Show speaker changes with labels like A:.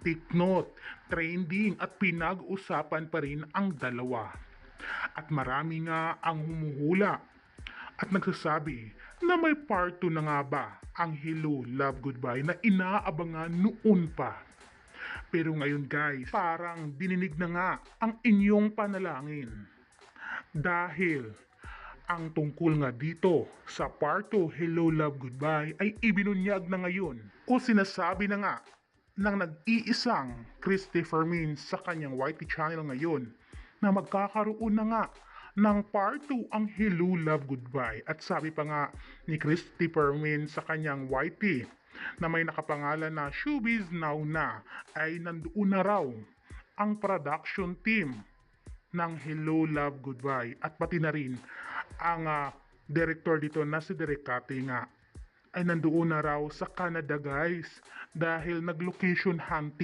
A: take note, trending at pinag-usapan pa rin ang dalawa. At marami nga ang humuhula at nagsasabi na may part 2 na nga ba ang Hello, Love, Goodbye na inaabangan noon pa. Pero ngayon guys, parang dininig na nga ang inyong panalangin. Dahil ang tungkol nga dito sa part 2 Hello, Love, Goodbye ay ibinunyag na ngayon o sinasabi na nga ng nag-iisang Christopher Min sa kanyang YT channel ngayon na magkakaroon na nga ng part 2 ang Hello, Love, Goodbye. At sabi pa nga ni Christopher Min sa kanyang YT na may nakapangalan na Showbiz Now na ay nandoon na raw ang production team ng Hello, Love, Goodbye at pati na rin ang director dito na si Direk Cathy nga ay nandoon na raw sa Canada guys dahil nag-location hunting